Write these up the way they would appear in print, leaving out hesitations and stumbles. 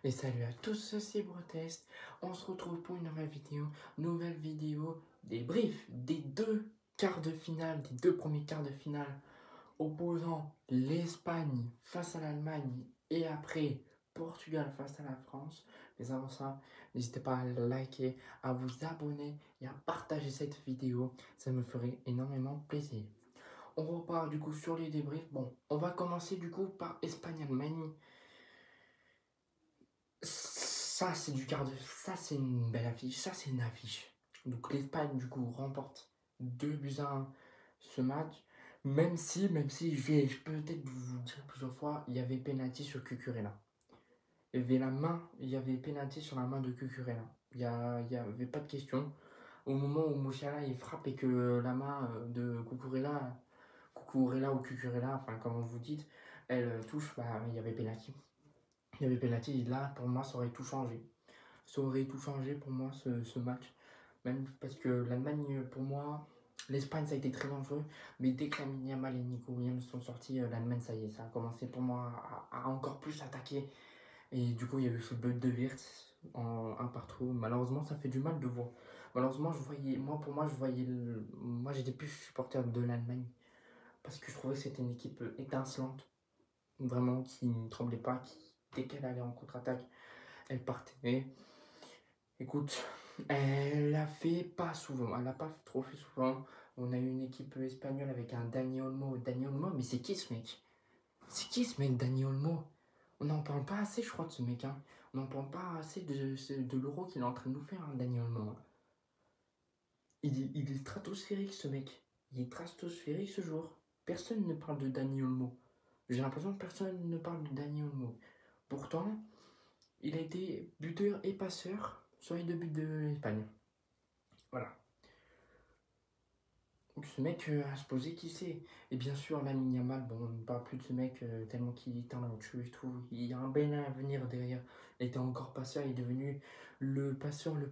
Et salut à tous, c'est Brotest. On se retrouve pour une nouvelle vidéo débrief des deux quarts de finale, des deux premiers quarts de finale opposant l'Espagne face à l'Allemagne et après Portugal face à la France. Mais avant ça, n'hésitez pas à liker, à vous abonner et à partager cette vidéo, ça me ferait énormément plaisir. On repart du coup sur les débriefs. Bon, on va commencer du coup par Espagne-Allemagne. Ça, c'est du quart de... Ça, c'est une belle affiche. Ça, c'est une affiche. Donc, l'Espagne, du coup, remporte 2-1 ce match. Même si je peux peut-être vous dire plusieurs fois, il y avait pénalty sur Cucurella. Il y avait pénalty sur la main de Cucurella. Il y avait pas de question. Au moment où Musiala, il frappe et que la main de Cucurella ou Cucurella, enfin, comme vous dites, elle touche, bah, il y avait pénalty. Il y avait pénalty, et là, pour moi, ça aurait tout changé. Ça aurait tout changé pour moi, ce match. Même parce que l'Allemagne, pour moi, l'Espagne, ça a été très dangereux. Mais dès que Lamine Yamal et Nico Williams sont sortis, l'Allemagne, ça y est, ça a commencé pour moi à encore plus attaquer. Et du coup, il y a eu ce but de Wirtz en un partout. Malheureusement, ça fait du mal de voir. Malheureusement, moi, j'étais plus supporter de l'Allemagne. Parce que je trouvais que c'était une équipe étincelante. Vraiment, qui ne tremblait pas, qui, dès qu'elle allait en contre-attaque, elle partait. Écoute, elle l'a fait pas souvent, elle l'a pas trop fait souvent. On a eu une équipe espagnole avec un Dani Olmo. Dani Olmo, mais c'est qui ce mec? C'est qui ce mec, Dani Olmo? On n'en parle pas assez, je crois, de ce mec. Hein. On n'en parle pas assez de l'euro qu'il est en train de nous faire, hein, Dani Olmo. Hein. Il est stratosphérique, ce mec. Il est stratosphérique ce jour. Personne ne parle de Dani Olmo. J'ai l'impression que personne ne parle de Dani Olmo. Pourtant, il a été buteur et passeur sur les deux buts de l'Espagne. Voilà. Donc ce mec à se poser qui c'est. Et bien sûr, Lamine Yamal, bon, on ne parle plus de ce mec tellement qu'il est talentueux et tout. Il y a un bel avenir derrière. Il était encore passeur, il est devenu le passeur le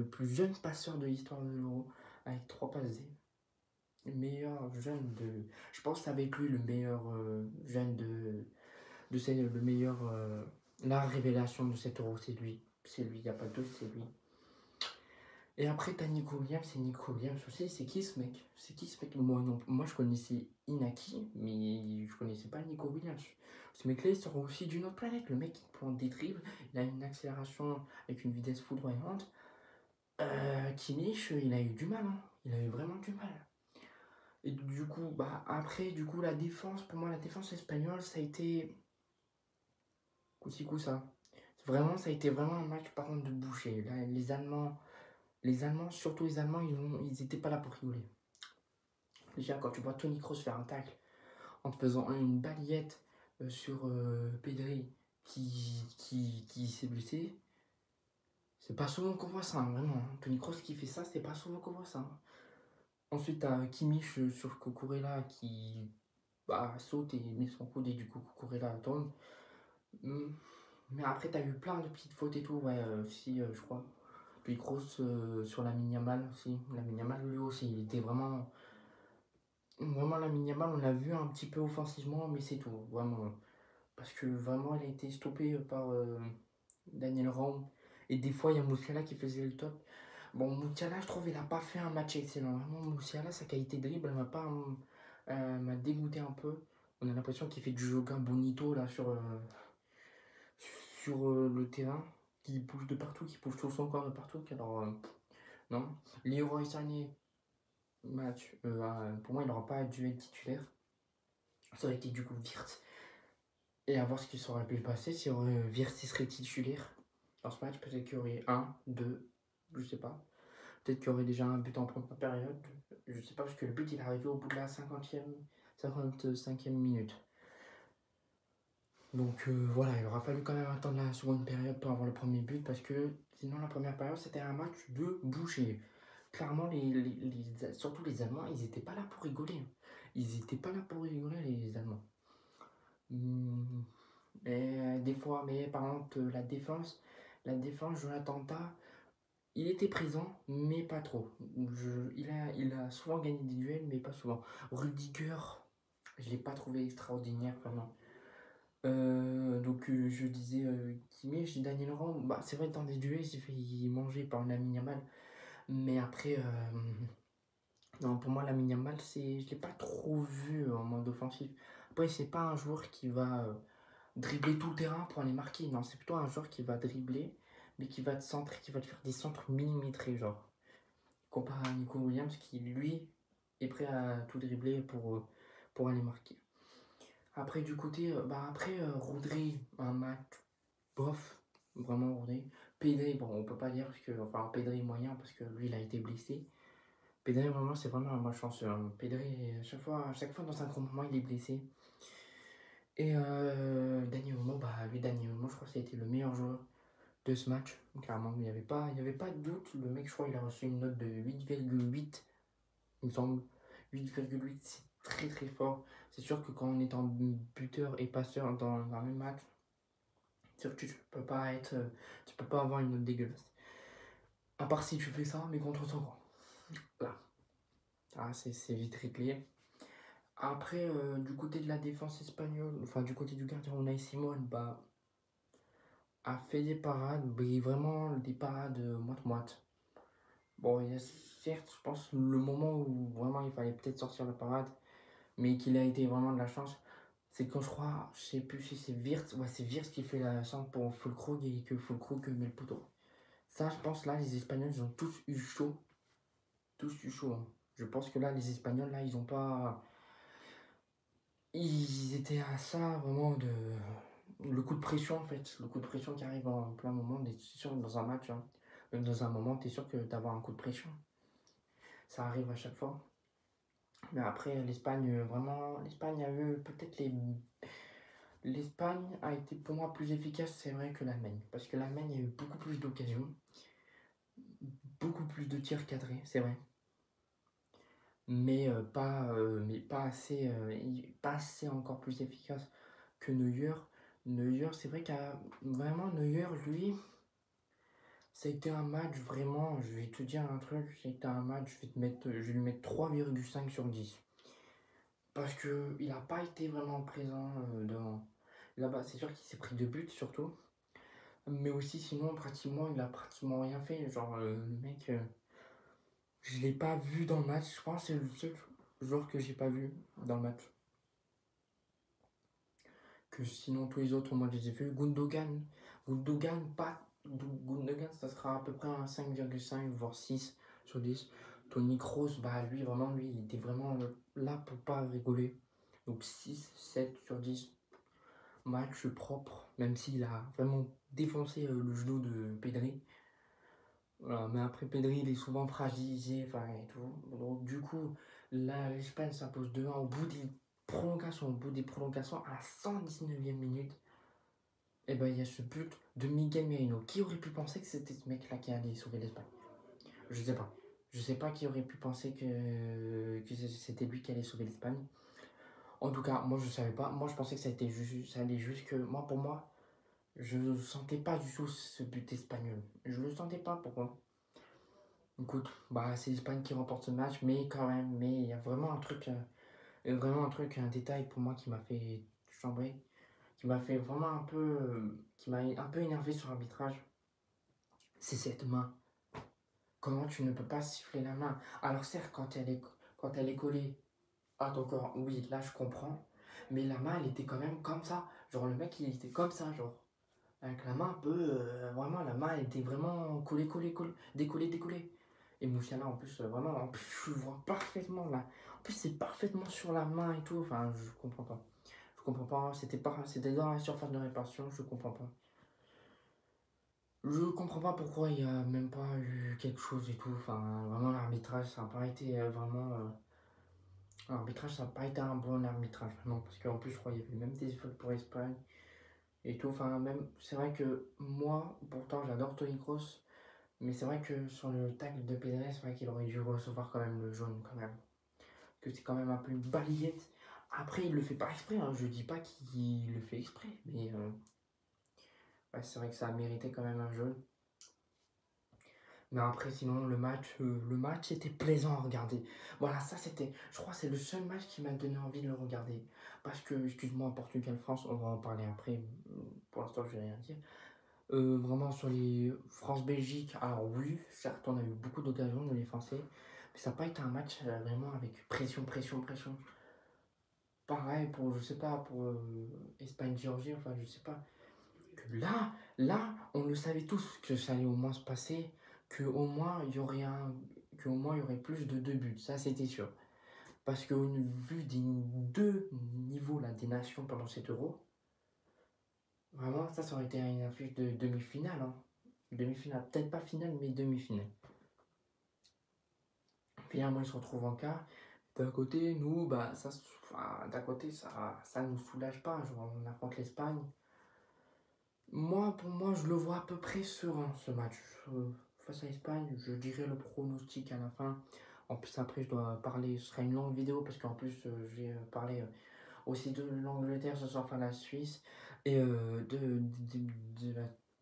plus jeune passeur de l'histoire de l'Euro avec 3 passes D. Le meilleur jeune de. Je pense que c'est avec lui le meilleur jeune le meilleur. La révélation de cet Euro, c'est lui. C'est lui, il n'y a pas de doute, c'est lui. Et après, t'as Nico Williams, c'est Nico Williams aussi. C'est qui ce mec? C'est qui ce mec? Moi, non, moi, je connaissais Inaki, mais je connaissais pas Nico Williams. Ce mec-là, il sort aussi d'une autre planète. Le mec, il prend des dribbles, il a une accélération avec une vitesse foudroyante. Kimmich, il a eu du mal. Hein. Il a eu vraiment du mal. Et du coup, bah, après, du coup, la défense, pour moi, la défense espagnole, ça a été coup-ci, coup-ça. Vraiment, ça a été vraiment un match, par contre, de boucher. Là, les Allemands, surtout les Allemands, ils étaient pas là pour rigoler. Déjà, quand tu vois Toni Kroos faire un tacle en te faisant une balayette sur Pedri qui s'est blessé, c'est pas souvent qu'on voit ça, hein, vraiment. Hein. Toni Kroos qui fait ça, c'est pas souvent qu'on voit ça. Hein. Ensuite, t'as Kimmich sur Cucurella qui saute et met son coude et du coup Cucurella tombe. Mais après, t'as eu plein de petites fautes et tout, ouais, je crois. Puis Kroos sur la Yamal aussi. La Yamal, lui aussi, il était vraiment. Vraiment, la Yamal, on l'a vu un petit peu offensivement, mais c'est tout, vraiment. Parce que vraiment, elle a été stoppée par Daniel Raum. Et des fois, il y a Musiala qui faisait le top. Bon, Musiala, je trouve, il n'a pas fait un match excellent. Vraiment, Musiala, sa qualité de dribble, elle m'a dégoûté un peu. On a l'impression qu'il fait du joga bonito là sur le terrain, qui bouge de partout, qui bouge tout son corps de partout. Alors, non. Leroy Sané, match, pour moi, il n'aura pas dû être titulaire. Ça aurait été du coup Wirtz. Et à voir ce qui serait pu passer si Wirtz serait titulaire dans ce match. Peut-être qu'il y aurait 1, 2, je sais pas. Peut-être qu'il y aurait déjà un but en première période. Je sais pas, parce que le but il est arrivé au bout de la 55e minute. Donc voilà, il aura fallu quand même attendre la seconde période pour avoir le premier but. Parce que sinon, la première période c'était un match de boucher. Clairement, surtout les Allemands, ils n'étaient pas là pour rigoler. Hein. Ils n'étaient pas là pour rigoler, les Allemands. Mais des fois, mais par contre, la défense, Jonathan Tah, il était présent, mais pas trop. Il a souvent gagné des duels, mais pas souvent. Rudiger, je ne l'ai pas trouvé extraordinaire, vraiment. Je disais Kimmich, Daniel Laurent, bah, c'est vrai, dans des duels, il s'est fait manger par Lamine Yamal. Mais après, non, pour moi, Lamine Yamal, je l'ai pas trop vu en mode offensif. Après, c'est pas un joueur qui va dribbler tout le terrain pour aller marquer. Non, c'est plutôt un joueur qui va dribbler, mais qui va te centrer, qui va te faire des centres millimétrés, genre. Comparé à Nico Williams, qui lui est prêt à tout dribbler pour aller marquer. Après, du côté, Rodri, un match bof, vraiment Rodri. Pedri, bon, on peut pas dire parce que, enfin, Pedri moyen parce que lui, il a été blessé. Pedri, vraiment, c'est vraiment un malchanceux. Pedri, à chaque fois dans un grand moment, il est blessé. Et Dani Olmo, Dani Olmo, je crois que ça a été le meilleur joueur de ce match. Clairement, il y avait pas de doute. Le mec, je crois, il a reçu une note de 8,8, il me semble. 8,8, c'est très très fort. C'est sûr que quand on est en buteur et passeur dans un même match, c'est sûr que tu peux pas avoir une note dégueulasse. À part si tu fais ça, mais contre son camp. Là, c'est vite réglé. Après, du côté de la défense espagnole, enfin du côté du gardien, Unai Simon, a fait des parades, mais vraiment des parades moite-moite. Bon, il y a certes, je pense, le moment où vraiment il fallait peut-être sortir la parade, mais qu'il a été vraiment de la chance, c'est quand je crois, je sais plus si c'est Wirtz, ouais, c'est Wirtz qui fait la centre pour Füllkrug et que Füllkrug met le poteau. Ça, je pense, là, les Espagnols, ils ont tous eu chaud. Tous eu chaud, hein. Je pense que là, les Espagnols, là, ils ont pas. Ils étaient à ça, vraiment, de. Le coup de pression, en fait. Le coup de pression qui arrive en plein moment. C'est sûr, dans un match, hein, même dans un moment, t'es sûr que d'avoir un coup de pression. Ça arrive à chaque fois. Mais après, l'Espagne, vraiment, l'Espagne a eu peut-être les. L'Espagne a été pour moi plus efficace, c'est vrai, que l'Allemagne. Parce que l'Allemagne a eu beaucoup plus d'occasions, beaucoup plus de tirs cadrés, c'est vrai. Mais pas assez, pas assez encore plus efficace que Neuer. Neuer, c'est vrai qu'à vraiment Neuer, lui, ça a été un match vraiment, je vais te dire un truc, ça a été un match, je vais lui mettre 3,5 sur 10. Parce que il n'a pas été vraiment présent dans. Là-bas, c'est sûr qu'il s'est pris 2 buts surtout. Mais aussi, sinon, pratiquement, il a pratiquement rien fait. Genre, le mec, je l'ai pas vu dans le match. Je pense que c'est le seul joueur que j'ai pas vu dans le match. Que sinon, tous les autres, moi, je les ai vus. Gundogan, ça sera à peu près un 5,5 voire 6 sur 10. Tony Kroos, lui, vraiment, lui, il était vraiment là pour pas rigoler. Donc 6, 7 sur 10. Match propre, même s'il a vraiment défoncé le genou de Pedri. Voilà, mais après, Pedri, il est souvent fragilisé, enfin, et tout. Donc, du coup, là, l'Espagne s'impose 2-1 au bout des prolongations, à la 119e minute. Et ben, il y a ce but de Miguel Merino. Qui aurait pu penser que c'était ce mec-là qui allait sauver l'Espagne? Je sais pas. Je sais pas qui aurait pu penser que c'était lui qui allait sauver l'Espagne. En tout cas, moi, je savais pas. Moi, je pensais que ça allait jusque. Moi, pour moi, je ne sentais pas du tout ce but espagnol. Je le sentais pas, pourquoi? Écoute, c'est l'Espagne qui remporte ce match, mais quand même, mais il y a vraiment un truc, un détail pour moi qui m'a fait chambrer, qui m'a fait vraiment qui m'a un peu énervé sur l'arbitrage. C'est cette main. Comment tu ne peux pas siffler la main? Alors certes, quand elle est collée à ton corps, oui, là je comprends, mais la main, elle était quand même comme ça. Genre le mec, il était comme ça, genre. Avec la main un peu, vraiment, la main elle était vraiment collée, collée, collée, décollée, décollée. Et Moussiala, en plus, vraiment, en plus, je vois parfaitement là. En plus, c'est parfaitement sur la main et tout. Enfin, je comprends pas. Je comprends pas. C'était dans la surface de réparation, je comprends pas. Je comprends pas pourquoi il y a même pas eu quelque chose et tout. Enfin, vraiment, l'arbitrage, ça n'a pas été vraiment. L'arbitrage, ça n'a pas été un bon arbitrage, non. Parce qu'en plus, je crois qu'il y avait même des fautes pour Espagne et tout. Enfin, même, c'est vrai que moi, pourtant, j'adore Toni Kroos. Mais c'est vrai que sur le tacle de Pedri, c'est vrai qu'il aurait dû recevoir quand même le jaune, quand même. Que c'est quand même un peu une balayette. Après, il le fait pas exprès, hein. Je dis pas qu'il le fait exprès. Mais ouais, c'est vrai que ça a mérité quand même un jaune. Mais après, sinon, le match était plaisant à regarder. Voilà, ça c'était, je crois, que c'est le seul match qui m'a donné envie de le regarder. Parce que, excuse-moi, Portugal-France, on va en parler après. Pour l'instant, je vais rien dire. Vraiment sur les France-Belgique, alors oui, certes, on a eu beaucoup d'occasions de les Français, mais ça n'a pas été un match vraiment avec pression, pression, pression. Pareil pour, je sais pas, pour Espagne-Géorgie, enfin, je sais pas. Que là, on le savait tous que ça allait au moins se passer, que au moins il y aurait que au moins il y aurait plus de deux buts, ça c'était sûr. Parce que vu des deux niveaux là, des nations pendant cet euro, vraiment ça aurait été une affiche de demi-finale. Hein. Demi-finale, peut-être pas finale, mais demi-finale. Finalement, ils se retrouvent en quart. D'un côté, nous, bah, d'un côté, ça nous soulage pas. Genre, on affronte l'Espagne. Moi, pour moi, je le vois à peu près serein ce match. Face à l'Espagne, je dirais le pronostic à la fin. En plus, après, je dois parler. Ce sera une longue vidéo parce qu'en plus, je vais parler aussi de l'Angleterre ce soir face à la Suisse et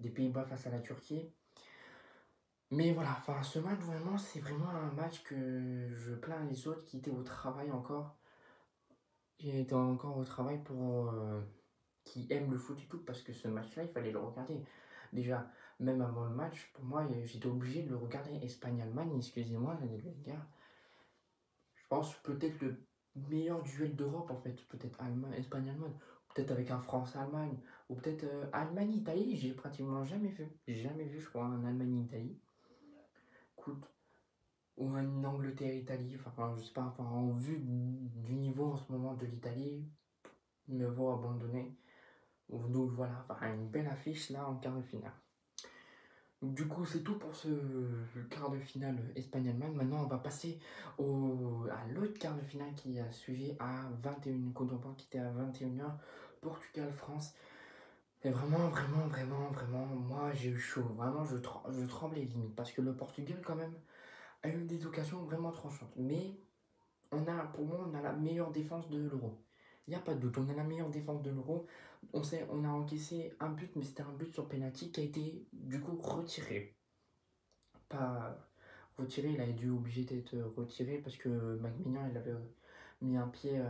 des Pays-Bas face à la Turquie. Mais voilà, enfin, ce match, vraiment, c'est vraiment un match que je plains les autres qui étaient au travail encore. Qui étaient encore au travail pour. Qui aiment le foot et tout, parce que ce match-là, il fallait le regarder. Déjà, même avant le match, pour moi, j'étais obligé de le regarder. Espagne-Allemagne, excusez-moi, les gars. Je pense peut-être le meilleur duel d'Europe, en fait. Peut-être Espagne-Allemagne. Peut-être avec un France-Allemagne. Ou peut-être Allemagne-Italie. J'ai pratiquement jamais vu. J'ai jamais vu, je crois, un Allemagne-Italie. Écoute, ou un Angleterre-Italie, enfin je sais pas, enfin, en vue du niveau en ce moment de l'Italie, me vaut abandonner. Donc voilà, enfin, une belle affiche là en quart de finale. Donc, du coup, c'est tout pour ce quart de finale Espagne-Allemagne. Maintenant, on va passer à l'autre quart de finale qui a suivi à 21h, qui était à 21h, Portugal-France. Et vraiment, vraiment, vraiment, vraiment, moi j'ai eu chaud. Vraiment, je tremblais limite. Parce que le Portugal, quand même, a eu des occasions vraiment tranchantes. Mais pour moi, on a la meilleure défense de l'Euro. Il n'y a pas de doute, on a la meilleure défense de l'Euro. On a encaissé un but, mais c'était un but sur penalty qui a été du coup retiré. Pas retiré, il a dû obligé d'être retiré parce que McMillan il avait mis un pied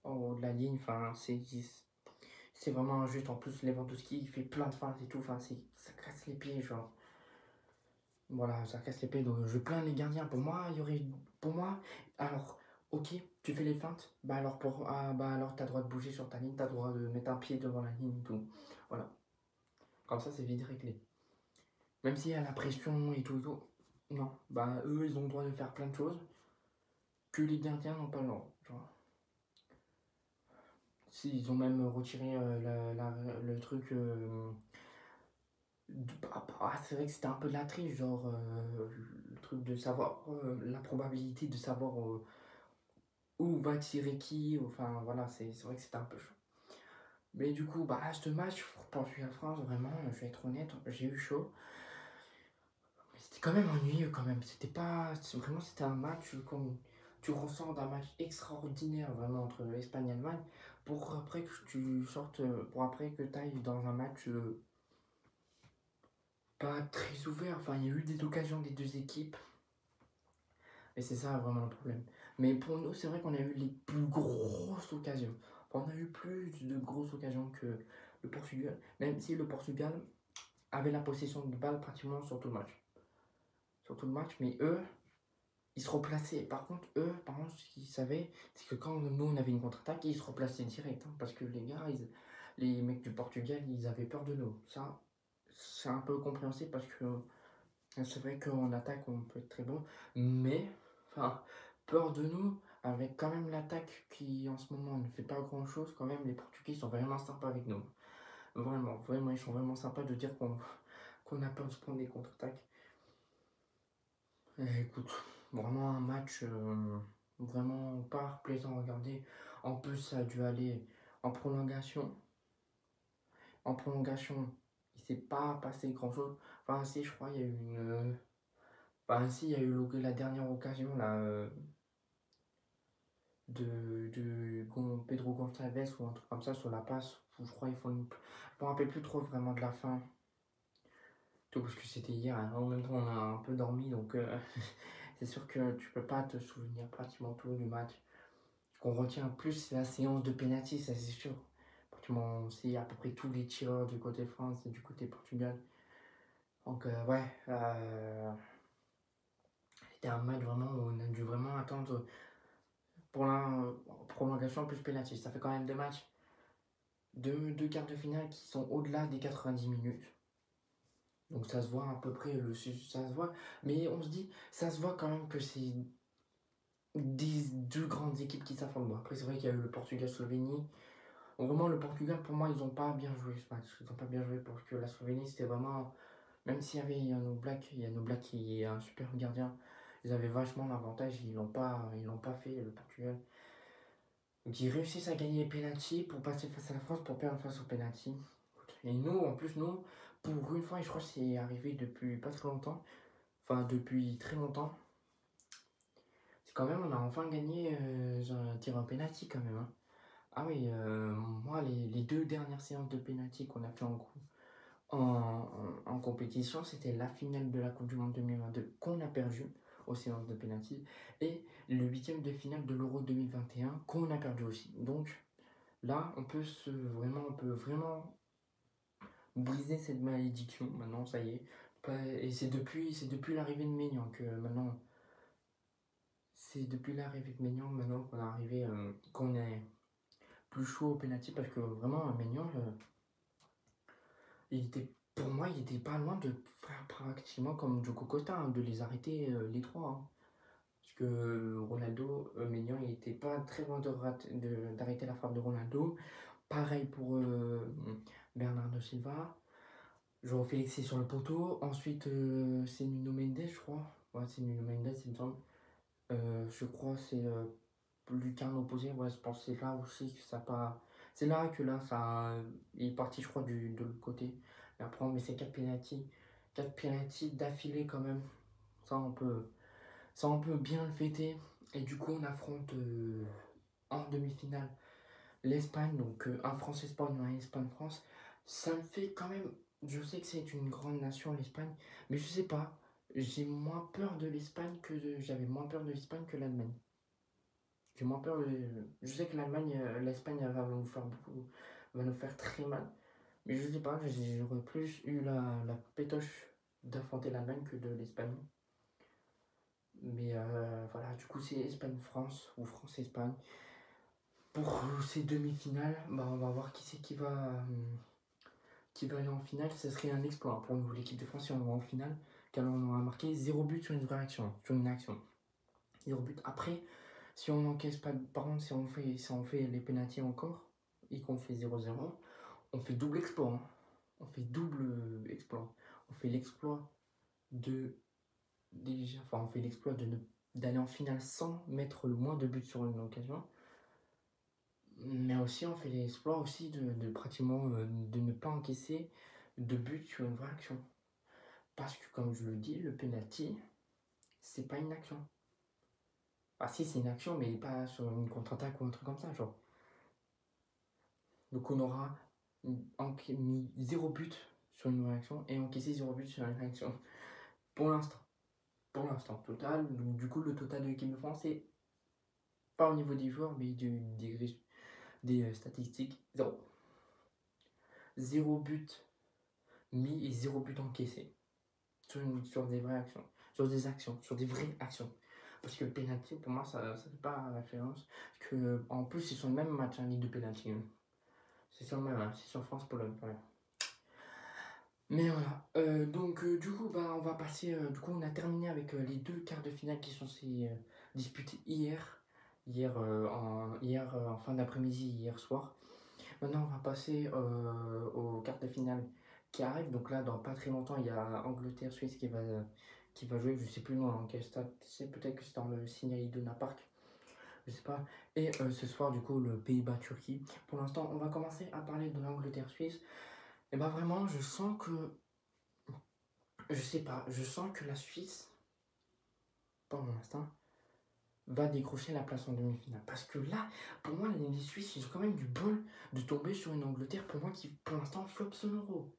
en haut de la ligne. Enfin, c'est vraiment un jeu. En plus, Lewandowski il fait plein de feintes et tout. Enfin, ça casse les pieds, genre. Voilà, ça casse les pieds. Donc, je plains les gardiens. Pour moi, il y aurait. Pour moi, alors, ok, tu fais les feintes. Bah alors, t'as le droit de bouger sur ta ligne. T'as le droit de mettre un pied devant la ligne et tout. Voilà. Comme ça, c'est vite réglé. Même s'il y a la pression et tout et tout. Non, bah, eux, ils ont le droit de faire plein de choses que les gardiens n'ont pas le droit. Genre. Si, ils ont même retiré le truc. C'est vrai que c'était un peu de la triche, genre le truc de savoir la probabilité de savoir où va tirer qui. Enfin voilà, c'est vrai que c'était un peu chaud. Mais du coup, bah, ce match, Portugal-France, vraiment, je vais être honnête, j'ai eu chaud. Mais c'était quand même ennuyeux quand même. C'était pas. Vraiment, c'était un match comme. Tu ressens d'un match extraordinaire vraiment entre l'Espagne et l'Allemagne pour après que tu sortes, pour après que tu ailles dans un match pas très ouvert. Enfin, il y a eu des occasions des deux équipes. Et c'est ça vraiment le problème. Mais pour nous, c'est vrai qu'on a eu les plus grosses occasions. Enfin, on a eu plus de grosses occasions que le Portugal. Même si le Portugal avait la possession de balle pratiquement sur tout le match. Sur tout le match, mais eux, ils se replaçaient. Par contre, ce qu'ils savaient, c'est que quand nous, on avait une contre-attaque, ils se replaçaient direct. Hein, parce que les gars, les mecs du Portugal, ils avaient peur de nous. Ça, c'est un peu compréhensible parce que c'est vrai qu'en attaque, on peut être très bon. Mais, enfin, peur de nous, avec quand même l'attaque qui, en ce moment, ne fait pas grand-chose. Quand même, les Portugais sont vraiment sympas avec nous. Vraiment, vraiment, ils sont vraiment sympas de dire qu'on a peur de se prendre des contre-attaques. Écoute, vraiment un match vraiment pas plaisant à regarder. En plus, ça a dû aller en prolongation. En prolongation, il s'est pas passé grand-chose. Enfin, si, je crois, il y a eu une. Enfin, si, il y a eu la dernière occasion là, de Pedro Gonçalves ou un truc comme ça sur la passe. Où je crois qu'ils font une. Je me rappelle plus trop vraiment de la fin. Tout parce que c'était hier, hein. En même temps on a un peu dormi, donc c'est sûr que tu peux pas te souvenir pratiquement tout du match. Ce qu'on retient plus, c'est la séance de penalty, ça c'est sûr. Pratiquement, c'est à peu près tous les tireurs du côté France et du côté Portugal. Donc ouais, c'était un match vraiment où on a dû vraiment attendre pour la prolongation plus penalty. Ça fait quand même deux matchs, deux quarts de finale qui sont au-delà des 90 minutes. Donc ça se voit à peu près, ça se voit. Mais on se dit, ça se voit quand même que c'est deux grandes équipes qui s'affrontent. Bon, après c'est vrai qu'il y a eu le Portugal-Slovénie. Vraiment le Portugal, pour moi, ils n'ont pas bien joué ce match. Ils n'ont pas bien joué parce que la Slovénie, c'était vraiment... Même s'il y avait Yann Oblak, qui est un super gardien, ils avaient vachement l'avantage, ils l'ont pas fait, le Portugal. Donc ils réussissent à gagner les pénaltys pour passer face à la France, pour perdre face aux pénaltys. Et nous, en plus, nous, pour une fois, et je crois que c'est arrivé depuis pas très longtemps, enfin depuis très longtemps, c'est quand même, on a enfin gagné un tir en pénalty quand même. Hein. Ah oui, moi, les deux dernières séances de pénalty qu'on a fait en compétition, c'était la finale de la Coupe du Monde 2022 qu'on a perdu aux séances de pénalty et le huitième de finale de l'Euro 2021 qu'on a perdu aussi. Donc là, on peut vraiment briser cette malédiction. Maintenant, ça y est. Et c'est depuis l'arrivée de Maignan que maintenant, c'est depuis l'arrivée de Maignan maintenant qu'on est arrivé, qu'on est plus chaud au penalty parce que vraiment Maignan, pour moi, il était pas loin de faire pratiquement comme Diogo Costa, hein, de les arrêter les trois. Hein. Parce que Ronaldo, Maignan, il était pas très loin d'arrêter la frappe de Ronaldo. Pareil pour Bernardo Silva. João Félix est sur le poteau. Ensuite, c'est Nuno Mendes, je crois. Ouais, c'est Nuno Mendes, il me semble. Je crois que c'est Lucarne opposé. Ouais, je pense que c'est là aussi que ça pas. C'est là que là, ça. Il est parti, je crois, de l'autre côté. Et après, on met ses 4 pénaltys. 4 pénaltys d'affilée quand même. Ça, on peut, ça, on peut bien le fêter. Et du coup, on affronte en demi-finale l'Espagne. Donc, un France-Espagne ou un Espagne-France. Ça me fait quand même. Je sais que c'est une grande nation, l'Espagne. Mais je sais pas. J'ai moins peur de l'Espagne J'avais moins peur de l'Espagne que l'Allemagne. J'ai moins peur. Je sais que l'Espagne va nous faire va nous faire très mal. Mais je sais pas, j'aurais plus eu la pétoche d'affronter l'Allemagne que de l'Espagne. Mais voilà, du coup c'est Espagne-France ou France-Espagne. Pour ces demi-finales, bah, on va voir qui c'est qui va aller en finale. Ce serait un exploit pour nous, l'équipe de France, si on va en finale. Car on aura marqué 0 but sur une vraie action, sur une action. 0 but. Après, si on n'encaisse pas, par contre, si on fait les pénaltys encore, et qu'on fait 0-0, on fait double exploit. Hein. On fait double exploit. On fait l'exploit de on fait l'exploit d'aller en finale sans mettre le moins de buts sur une occasion. Mais aussi, on fait l'exploit aussi de pratiquement de ne pas encaisser de buts sur une vraie action. Parce que, comme je le dis, le penalty, c'est pas une action. Ah si, c'est une action, mais pas sur une contre-attaque ou un truc comme ça, genre. Donc on aura mis 0 but sur une réaction et encaissé 0 but sur une réaction. Pour l'instant. Pour l'instant, total. Donc du coup, le total de l'équipe de France, c'est pas au niveau des joueurs, mais des statistiques. 0. 0 but mis et 0 but encaissé. Sur des vraies actions. Sur des actions. Sur des vraies actions. Parce que le penalty, pour moi, ça ne fait pas référence. Parce que, en plus, c'est sur le même match, hein, les deux penalty. Hein. C'est sur le même match. C'est sur France-Pologne. Voilà. Mais voilà. Donc, du coup, bah, on va passer. Du coup, on a terminé avec les deux quarts de finale qui sont disputés hier. Hier, en fin d'après-midi, hier soir. Maintenant, on va passer aux quarts de finale qui arrivent. Donc là, dans pas très longtemps, il y a Angleterre-Suisse qui va jouer. Je sais plus dans quel stade. C'est peut-être que c'est dans le Signal Iduna Park. Je sais pas. Et ce soir, du coup, le Pays-Bas-Turquie. Pour l'instant, on va commencer à parler de l'Angleterre-Suisse. Et bah vraiment, je sens que... Je sais pas, je sens que la Suisse, pour mon instinct, va décrocher la place en demi-finale. Parce que là, pour moi, les Suisses, ils ont quand même du bol de tomber sur une Angleterre, pour moi, qui, pour l'instant, floppe son euro.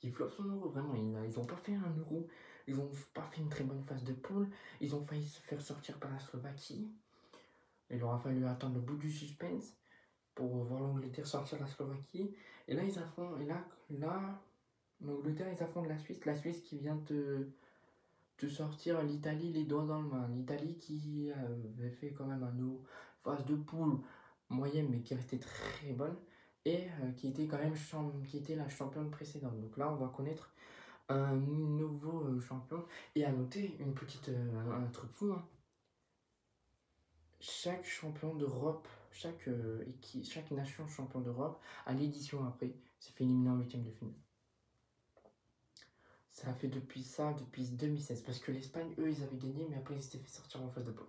qui flop son euro, vraiment. Ils ont pas fait un euro, ils ont pas fait une très bonne phase de poule, ils ont failli se faire sortir par la Slovaquie. Il aura fallu attendre le bout du suspense pour voir l'Angleterre sortir la Slovaquie. Et là, l'Angleterre, ils affrontent la Suisse qui vient de sortir l'Italie les doigts dans le main. L'Italie qui avait fait quand même un euro phase de poule moyenne, mais qui restait très bonne. Et qui était quand même qui était la championne précédente. Donc là, on va connaître un nouveau champion. Et à noter un truc fou, hein. Chaque champion d'Europe, chaque nation champion d'Europe, à l'édition après, s'est fait éliminer en huitième de finale. Ça a fait depuis 2016. Parce que l'Espagne, eux, ils avaient gagné, mais après, ils s'étaient fait sortir en phase de poule.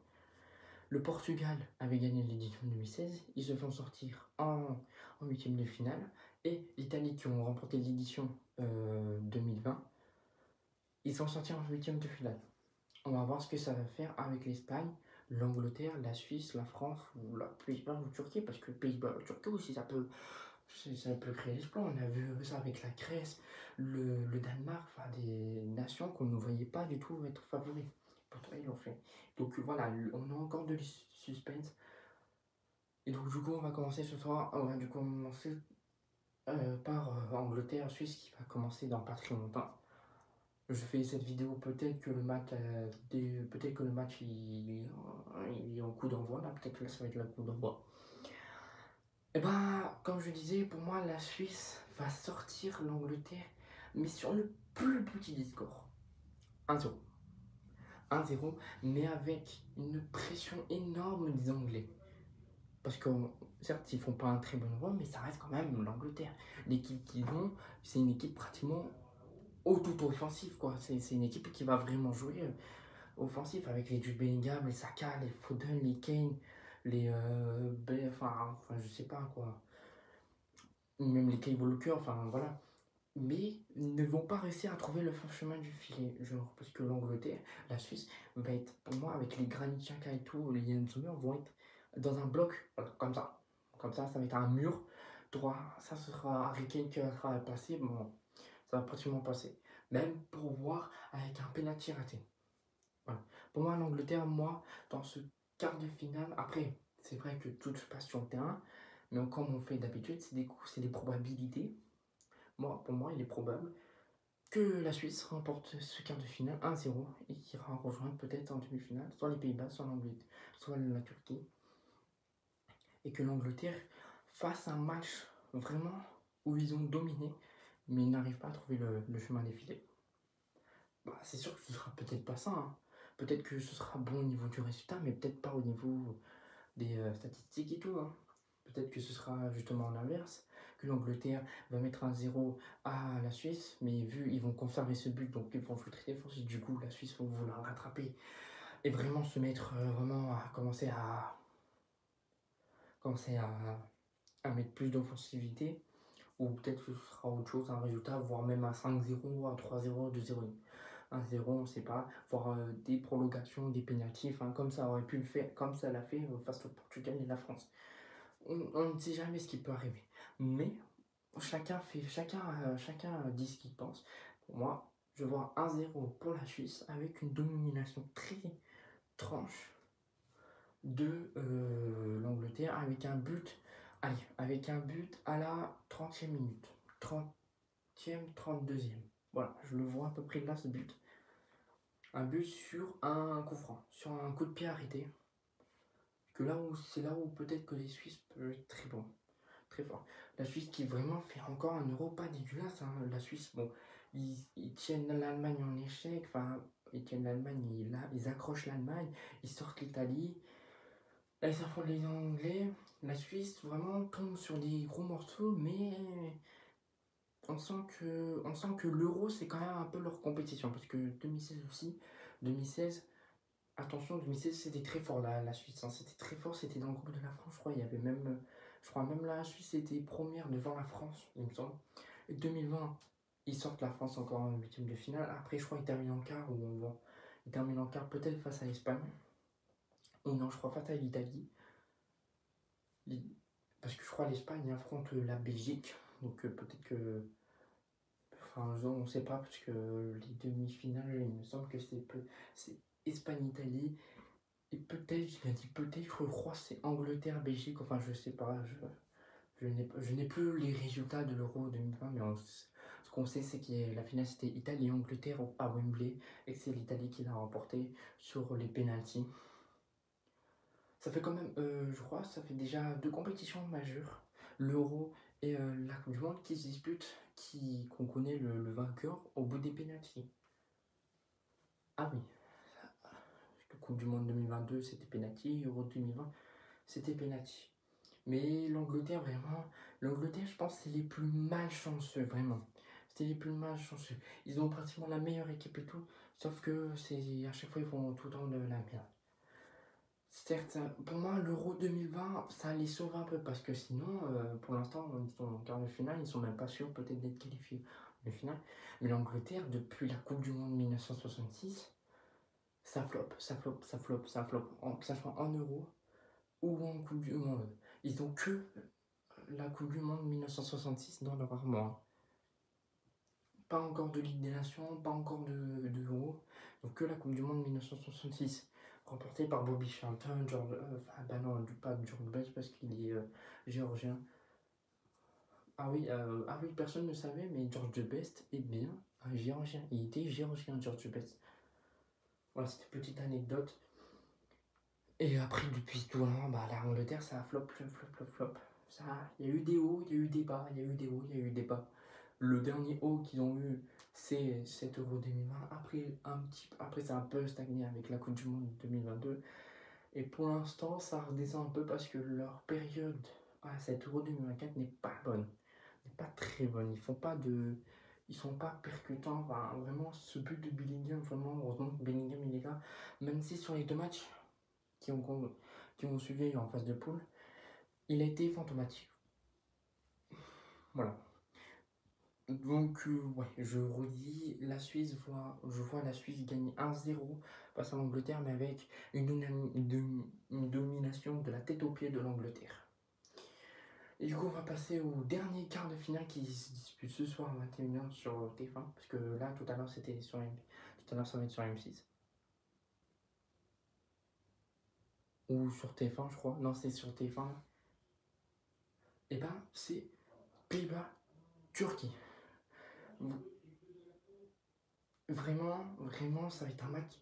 Le Portugal avait gagné l'édition 2016. Ils se font sortir en huitième de finale. Et l'Italie, qui ont remporté l'édition 2020, ils sont sortis en huitième de finale. On va voir ce que ça va faire avec l'Espagne, l'Angleterre, la Suisse, la France, ou la Pays-Bas ou Turquie, parce que Pays-Bas, Turquie aussi, ça peut créer l'exploit. On a vu ça avec la Grèce, le Danemark, enfin des nations qu'on ne voyait pas du tout être favoris. Pourtant, ils l'ont fait. Donc voilà, on a encore de suspense. Et donc du coup, on va commencer ce soir. On va du coup commencer par Angleterre-Suisse qui va commencer dans pas très longtemps. Je fais cette vidéo, peut-être que le match, il est en coup d'envoi, là, peut-être que là ça va être le coup d'envoi. Et bah, comme je disais, pour moi, la Suisse va sortir l'Angleterre, mais sur le plus petit des scores. 1-0. 1-0, mais avec une pression énorme des Anglais. Parce que, certes, ils font pas un très bon rôle, mais ça reste quand même l'Angleterre. L'équipe qu'ils ont, c'est une équipe pratiquement tout offensif, quoi. C'est une équipe qui va vraiment jouer offensif avec les Jude Bellingham, les Saka, les Foden, les Kane, les enfin je sais pas quoi, même les Kyle Walker, enfin voilà. Mais ils ne vont pas réussir à trouver le chemin du filet, genre, parce que l'Angleterre, la Suisse, va être, pour moi, avec les Granit Xhaka et tout, les Jens Sommer vont être dans un bloc, voilà, comme ça. Comme ça va être un mur droit. Ça, ce sera Harry Kane qui sera passé. Bon, ça va pratiquement passer. Même pour voir avec un penalty raté. Voilà. Pour moi, l'Angleterre, dans ce quart de finale, après, c'est vrai que tout se passe sur le terrain, mais comme on fait d'habitude, c'est des probabilités. Pour moi, il est probable que la Suisse remporte ce quart de finale 1-0 et qu'il ira rejoindre peut-être en demi-finale, soit les Pays-Bas, soit l'Angleterre, soit la Turquie. Et que l'Angleterre fasse un match vraiment où ils ont dominé, mais ils n'arrivent pas à trouver le chemin des filets. Bah, c'est sûr que ce sera peut-être pas ça, hein. Peut-être que ce sera bon au niveau du résultat, mais peut-être pas au niveau des statistiques et tout, hein. Peut-être que ce sera justement l'inverse, que l'Angleterre va mettre un 0 à la Suisse, mais vu ils vont conserver ce but, donc ils vont jouer très défensif, du coup la Suisse va vouloir rattraper et vraiment se mettre vraiment à commencer à mettre plus d'offensivité, ou peut-être que ce sera autre chose, un résultat, voire même un 5-0, un 3-0, 2-0. 1-0, on ne sait pas, voire des prolongations, des pénaltys, enfin comme ça aurait pu le faire, comme ça l'a fait face au Portugal et la France. On ne sait jamais ce qui peut arriver. Mais chacun dit ce qu'il pense. Pour moi, je vois 1-0 pour la Suisse avec une domination très tranche de l'Angleterre avec un but. Avec un but à la 30e minute. 30e, 32e. Voilà, je le vois à peu près là ce but. Un but sur un coup franc, sur un coup de pied arrêté. C'est là où peut-être que les Suisses peuvent être très bons, très forts. La Suisse qui vraiment fait encore un euro pas dégueulasse, hein. La Suisse, bon, ils tiennent l'Allemagne en échec, enfin, ils tiennent l'Allemagne, ils accrochent l'Allemagne, ils sortent l'Italie. Là, ils affrontent les Anglais. La Suisse vraiment tombe sur des gros morceaux, mais on sent que l'euro c'est quand même un peu leur compétition, parce que 2016 aussi, 2016. Attention, 2016 c'était très fort la Suisse, hein. C'était très fort, c'était dans le groupe de la France, je crois. Il y avait même, je crois même la Suisse était première devant la France, il me semble. Et 2020, ils sortent la France encore en huitième de finale. Après, je crois qu'ils terminent en quart, ils terminent en quart peut-être face à l'Espagne. Ou non, je crois face à l'Italie. Parce que je crois l'Espagne affronte la Belgique, donc peut-être que. Enfin, on ne sait pas parce que les demi-finales, il me semble que c'est Espagne-Italie. Et peut-être, je dit peut-être, je crois que c'est Angleterre-Belgique. Enfin, je sais pas. Je n'ai plus les résultats de l'Euro 2020, mais ce qu'on sait, c'est que la finale c'était Italie-Angleterre à Wembley et que c'est l'Italie qui l'a remporté sur les pénaltys. Ça fait quand même, je crois, ça fait déjà 2 compétitions majeures, l'Euro et la Coupe du Monde qui se disputent, qu'on connaît le vainqueur au bout des pénaltys. Ah oui, la Coupe du Monde 2022 c'était pénalty, Euro 2020 c'était pénalty. Mais l'Angleterre, vraiment, je pense, c'est les plus malchanceux, vraiment. C'était les plus malchanceux. Ils ont pratiquement la meilleure équipe et tout, sauf que à chaque fois, ils font tout le temps de la merde. Certes, pour moi, l'Euro 2020, ça les sauve un peu, parce que sinon, pour l'instant, ils sont en quart de finale, ils sont même pas sûrs peut-être d'être qualifiés en finale. Mais l'Angleterre, depuis la Coupe du Monde 1966, ça floppe, que ça soit en Euro ou en Coupe du Monde. Ils ont que la Coupe du Monde 1966 dans leur armoire. Pas encore de Ligue des Nations, pas encore de Euro. Donc que la Coupe du Monde 1966. Remportée par Bobby Charlton, pas George Best parce qu'il est géorgien. Ah oui, personne ne savait, mais George Best est bien un géorgien. Il était géorgien, George Best. Voilà, c'était une petite anecdote. Et après, depuis tout le temps, l'Angleterre, ça a flop. Il y a eu des hauts, il y a eu des bas, il y a eu des hauts, il y a eu des bas. Le dernier haut qu'ils ont eu, c'est cet Euro 2020. Après, ça a un peu stagné avec la Coupe du Monde 2022. Et pour l'instant, ça redescend un peu parce que leur période à cet Euro 2024 n'est pas bonne. N'est pas très bonne. Ils sont pas percutants. Enfin, vraiment, ce but de Bellingham, vraiment, heureusement que Bellingham il est là. Même si sur les 2 matchs qui ont suivi en phase de poule, il a été fantomatique. Voilà. Donc, ouais, je redis, je vois la Suisse gagner 1-0 face à l'Angleterre, mais avec une domination de la tête aux pieds de l'Angleterre. Et du coup, on va passer au dernier quart de finale qui se dispute ce soir à 21h sur TF1, parce que là, tout à l'heure, ça va être sur M6. Ou sur TF1, je crois. Non, c'est sur TF1. Et c'est Pays-Bas-Turquie. Vraiment, ça va être un match.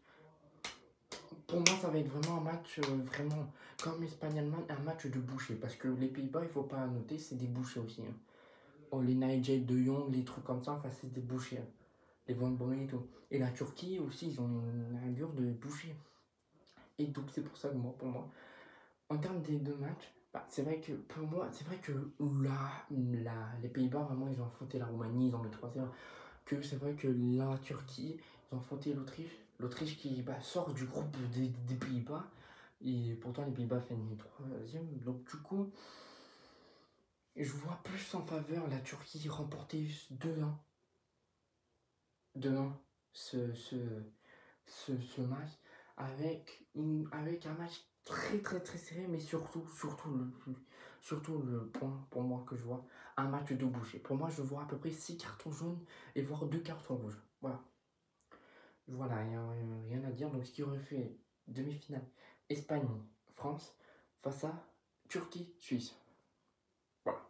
Pour moi, ça va être vraiment un match, vraiment, comme Espagne-Allemagne, un match de boucher. Parce que les Pays-Bas, il faut pas noter, c'est des bouchers aussi. Hein. Oh, les Nigel de Jong, les trucs comme ça, enfin, c'est des bouchers. Hein. Les Van Bommel et tout. Et la Turquie aussi, ils ont une allure de boucher. Et donc, c'est pour ça que pour moi, en termes des 2 matchs, c'est vrai que pour moi, les Pays-Bas, vraiment, ils ont affronté la Roumanie, ils ont mis 3-0. Que c'est vrai que la Turquie, ils ont affronté l'Autriche. L'Autriche qui sort du groupe des Pays-Bas. Et pourtant, les Pays-Bas finissent 3e. Donc, du coup, je vois plus en faveur la Turquie remporter 2-1. 2-1 ce match. Avec un match très serré, mais surtout le point pour moi que je vois, un match de boucher. Pour moi, je vois à peu près 6 cartons jaunes et voire 2 cartons rouges. Voilà, il n'y a rien à dire. Donc, ce qui aurait fait demi-finale Espagne-France face à Turquie-Suisse. Voilà.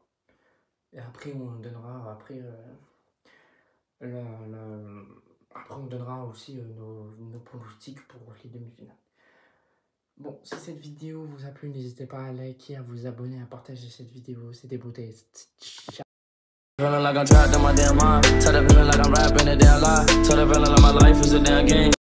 Et après, on donnera on donnera aussi nos pronostics pour les demi-finales. Bon, si cette vidéo vous a plu, n'hésitez pas à liker, à vous abonner, à partager cette vidéo. C'était beauté. Ciao. Feeling like I'm trapped in my damn mind. Tell the feeling like I'm rapping a damn lie. Tell the feeling like my life is a damn game.